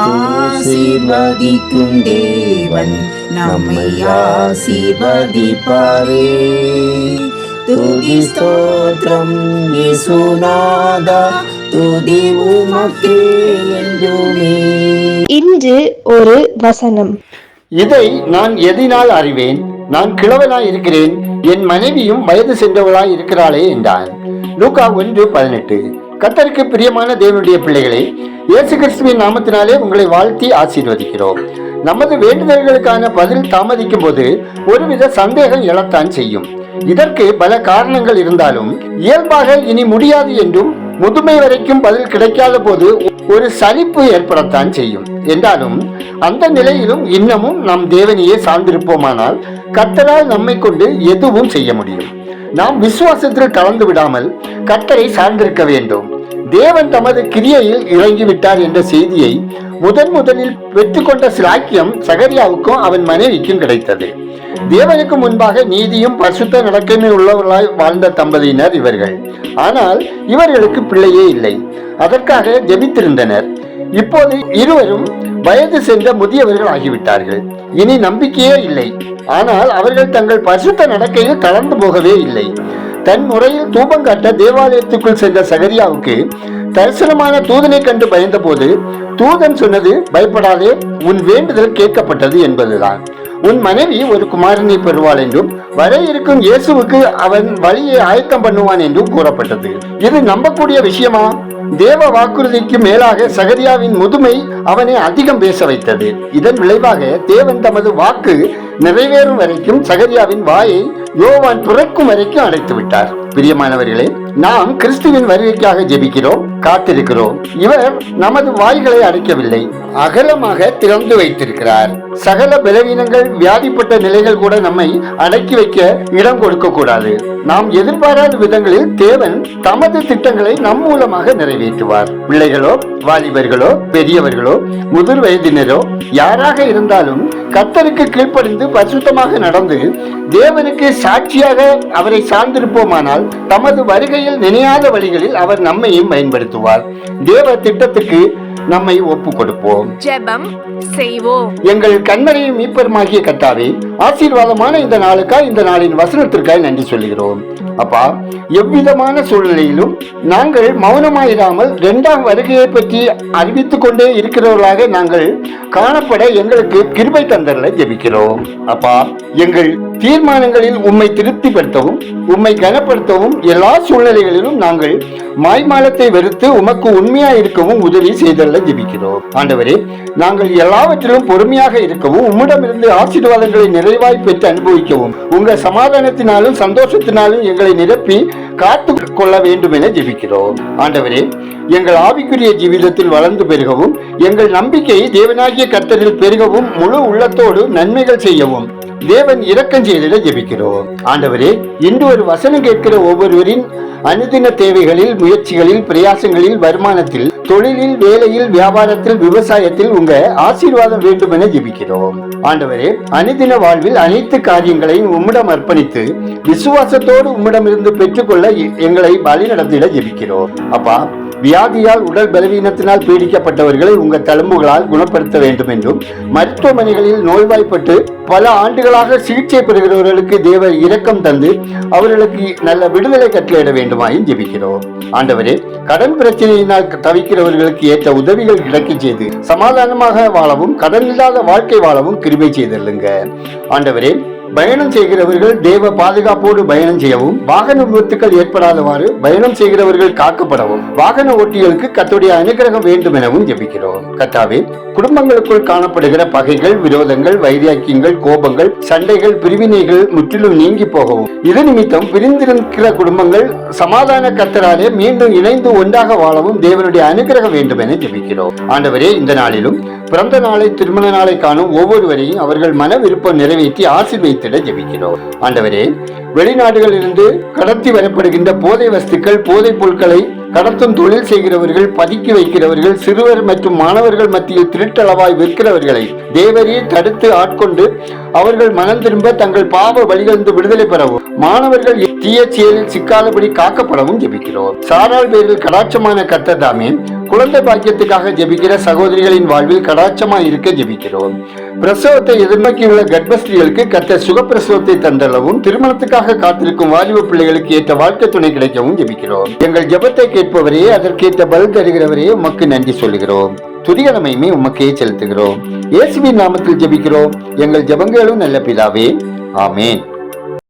ஆசீர்வதிக்கும் தேவன் நம்மை ஆசீர்வதிப்பாரே. துதி ஸ்தோத்திரம் இயேசுநாதா, துதி உமக்கே என்றுமே. இன்று ஒரு வசனம். இதை நான் எதினால் அறிவேன்? நான் கிழவனாய் இருக்கிறேன், என் மனைவியும் வயது சென்றவளாய் இருக்கிறாளே என்றான். லூக்கா 1:18. கர்த்தருக்கு பிரியமான தேவனுடைய பிள்ளைகளே, இயேசு கிறிஸ்துவின் நாமத்தினாலே உங்களை வாழ்த்தி ஆசீர்வதிக்கிறோம். நமது வேண்டுதல்களுக்கான பதில் தாமதிக்கும் போது ஒருவித சந்தேகம் எழத்தான் செய்யும். இதற்கு பல காரணங்கள் இருந்தாலும் இயல்பாக இனி முடியாது என்றும் முதுமை வரைக்கும் பதில் கிடைக்காத போது ஒரு சலிப்பு ஏற்படத்தான் செய்யும். என்றாலும் அந்த நிலையிலும் இன்னமும் நம் தேவனையே சார்ந்திருப்போமானால் கர்த்தரால் நம்மை கொண்டு எதுவும் செய்ய முடியும். நாம் விசுவாசத்தில் கலந்து விடாமல் கர்த்தரை சார்ந்திருக்க வேண்டும். தேவன் தமது கிரியையில் இறங்கிவிட்டார் என்ற செய்தியை முதலில் பெற்றுக்கொண்ட சிலாக்கியம் சகரியாவுக்கும் அவன் மனைவிக்கும் கிடைத்தது. தேவனுக்கு முன்பாக நீதியும் பரிசுத்த நடக்கையுமே உள்ளவர்களாய் வாழ்ந்த தம்பதியினர் இவர்கள். ஆனால் இவர்களுக்கு பிள்ளையே இல்லை. அதற்காக ஜெபித்திருந்தனர். இப்போது இருவரும் வயது சென்ற முதியவர்கள் ஆகிவிட்டார்கள். இனி நம்பிக்கையே இல்லை. ஆனால் அவர்கள் தங்கள் பரிசுத்த நடக்கையில் தளர்ந்து போகவே இல்லை. தன் முறையில் தூபம் காட்ட தேவாலயத்துக்குள் சென்ற சகரியாவுக்கு தரிசனமான தூதனை கண்டு பயந்த போது தூதன் சொன்னது, பயப்படாதே, உன் வேண்டுதல் கேட்கப்பட்டது என்பதுதான். உன் மனைவி ஒரு குமாரனை பெறுவாள் என்றும் வர இருக்கும் இயேசுவுக்கு அவன் வழியை ஆயத்தம் பண்ணுவான் என்றும் கூறப்பட்டது. இது நம்பக்கூடிய விஷயமா? தேவ வாக்குறுதிக்கு மேலாக சகரியாவின் முதுமை அவனை அதிகம் பேச வைத்தது. இதன் விளைவாக தேவன் தமது வாக்கு நிறைவேறும் வரைக்கும் சகரியாவின் வாயை யோவான் துறக்கும் வரைக்கும் அடைத்து விட்டார். பிரியமானவர்களே, நாம் கிறிஸ்துவின் வருகைக்காக ஜெபிக்கிறோம், காத்திருக்கிறோம். இவர் நமது வாய்களை அடைக்கவில்லை, அகலமாக திறந்து வைத்திருக்கிறார். சகல பலவீனங்கள், வியாதிப்பட்ட நிலைகள் கூட நம்மை அடக்கி வைக்க இடம் கொடுக்க கூடாது. நாம் எதிர்பாராத விதங்களில் தேவன் தமது திட்டங்களை நம் மூலமாக நிறைவேற்றுவார். பிள்ளைகளோ, வாலிபர்களோ, பெரியவர்களோ, முதிர் வயதினரோ யாராக இருந்தாலும் கர்த்தருக்கு கீழ்ப்படிந்து பரிசுத்தமாக நடந்து தேவனுக்கு சாட்சியாக அவரை சார்ந்திருப்போமானால் தமது வருகையில் நினையாத வழிகளில் அவர் நம்மையும் பயன்படுத்துவார். தேவ திட்டத்துக்கு நம்மை ஒப்பு கொடுப்போம். ஜெபம் செய்வோம். எங்கள் கண்மலையும் மீட்பருமாகிய கர்த்தாவே, ஆசீர்வாதமான இந்த நாளுக்காய், இந்த நாளின் வசனத்திற்காய் நன்றி சொல்கிறோம். அப்பா, எவ்விதமான சூழ்நிலையிலும் நாங்கள் மௌனமாயிராமல் 2ஆம் வருகையை பற்றி அறிவித்துக் கொண்டே இருக்கிறவர்களாக நாங்கள் காணப்பட எங்களுக்கு கிருபை தந்தரலை ஜெபிக்கிறோம். அப்பா, எங்கள் தீர்மானங்களில் உம்மை திருப்திப்படுத்தவும் உம்மை கனப்படுத்தவும் எல்லா சூழ்நிலைகளிலும் நாங்கள் மாய்மாலத்தை வெறுத்து உமக்கு உண்மையாக இருக்கவும் உதவி செய்தல்ல ஜெபிக்கிறோம். ஆண்டவரே, நாங்கள் எல்லாவற்றிலும் பொறுமையாக இருக்கவும் உம்மிடமிருந்து ஆசீர்வாதங்களை நிறைவாய் பெற்று அனுபவிக்கவும் உங்க சமாதானத்தினாலும் சந்தோஷத்தினாலும் எங்களை நிரப்பி காத்து கொள்ள வேண்டும் என ஜெபிக்கிறோம். ஆண்டவரே, எங்கள் ஆவிக்குரிய ஜீவிதத்தில் வளர்ந்து பெருகவும் எங்கள் நம்பிக்கை தேவனாகிய கர்த்தரில் பெருகவும் முழு உள்ளத்தோடு நன்மைகள் செய்யவும் தேவன் இரக்கம் செய்திட ஜெபிக்கிறோம். ஆண்டவரே, இன்று ஒரு வசனம் கேட்கிற ஒவ்வொருவரின் அனுதின தேவைகளில், முயற்சிகளில், பிரயாசங்களில், வருமானத்தில், தொழிலில், வேலையில், வியாபாரத்தில், விவசாயத்தில் உங்க ஆசீர்வாதம் வேண்டும் என ஜெபிக்கிறோம். ஆண்டவரே, அனுதின வாழ்வில் அனைத்து காரியங்களையும் உம்மிடம் அர்ப்பணித்து விசுவாசத்தோடு உம்மிடமிருந்து பெற்றுக்கொள்ள எங்களை வழி நடத்திட ஜெபிக்கிறோம். அப்பா, வியாதியால், உடல் பலவீனத்தினால் பீடிக்கப்பட்டவர்களை உங்க தழும்புகளால் குணப்படுத்த வேண்டும் என்றும், மருத்துவமனைகளில் நோய்வாய்ப்பட்டு பல ஆண்டுகளாக சிகிச்சை பெறுகிறவர்களுக்கு தேவ இரக்கம் தந்து அவர்களுக்கு நல்ல விடுதலை கட்டளையிட வேண்டுமாயும் ஜெபிக்கிறோம். ஆண்டவரே, கடன் பிரச்சனையினால் தவிக்கிறவர்களுக்கு ஏற்ற உதவிகள் கிடைக்க செய்து சமாதானமாக வாழவும் கடன் இல்லாத வாழ்க்கை வாழவும் கிருபை செய்தல்லுங்க. ஆண்டவரே, பயணம் செய்கிறவர்கள் தேவ பாதுகாப்போடு பயணம் செய்யவும், வாகன விபத்துக்கள் ஏற்படாதவாறு பயணம் செய்கிறவர்கள் காக்கப்படவும், வாகன ஓட்டிகளுக்கு கர்த்தருடைய அனுகிரகம் வேண்டும் எனவும் ஜெபிக்கிறோம். கர்த்தாவே, குடும்பங்களுக்குள் காணப்படுகிற பகைகள், விரோதங்கள், வைராக்கியங்கள், கோபங்கள், சண்டைகள், பிரிவினைகள் முற்றிலும் நீங்கி போகவும், இது நிமித்தம் பிரிந்திருக்கிற குடும்பங்கள் சமாதான கர்த்தராலே மீண்டும் இணைந்து ஒன்றாக வாழவும் தேவனுடைய அனுகிரகம் வேண்டும் என ஜெபிக்கிறோம். ஆண்டவரே, இந்த நாளிலும் பிறந்த நாளை, திருமண நாளை காணும் ஒவ்வொருவரையும் அவர்கள் மன விருப்பம் நிறைவேற்றி ஆசீர்வதித்திட ஜெபிக்கிறோம். ஆண்டவரே, வெளிநாடுகளிலிருந்து கடத்தி வரப்படுகின்ற போதை வஸ்துக்கள், போதைப் பொருட்களை கடத்தும் தொழில் செய்கிறவர்கள், பதுக்கி வைக்கிறவர்கள், சிறுவர் மற்றும் மாணவர்கள் மத்தியில் திருட்டளவாய் விற்கிறவர்களை தேவரே தடுத்து ஆட்கொண்டு அவர்கள் மனம் திரும்ப தங்கள் பாவ வழிகளிலிருந்து விடுதலை பெறவும், மாணவர்கள் தீய செயலில் சிக்காதபடி காக்கப்படவும் ஜெபிக்கிறோம். சாரால் பேரில் கடாட்சமான கர்த்தர் தாமே குழந்தை பாக்கியத்துக்காக ஜெபிக்கிற சகோதரிகளின் வாழ்வில் கடாட்சமாய் இருக்க ஜெபிக்கிறோம். பிரசவத்தை எதிர்நோக்கியுள்ள கர்ப்பஸ்திரிகளுக்கு கர்த்தர் சுகப்பிரசவத்தை தந்தளவும், திருமணத்துக்காக காத்திருக்கும் வாலிப பிள்ளைகளுக்கு ஏற்ற வாழ்க்கை துணை கிடைக்கவும் ஜெபிக்கிறோம். எங்கள் ஜெபத்தை கேட்பவரே, அதற்கேற்ற பதில் தருகிறவரே, உமக்கு நன்றி சொல்லுகிறோம். துதிகரமையுமே உமக்கே செலுத்துகிறோம். இயேசுவின் நாமத்தில் ஜெபிக்கிறோம் எங்கள் ஜெபங்களும் நல்ல பிதாவே, ஆமேன்.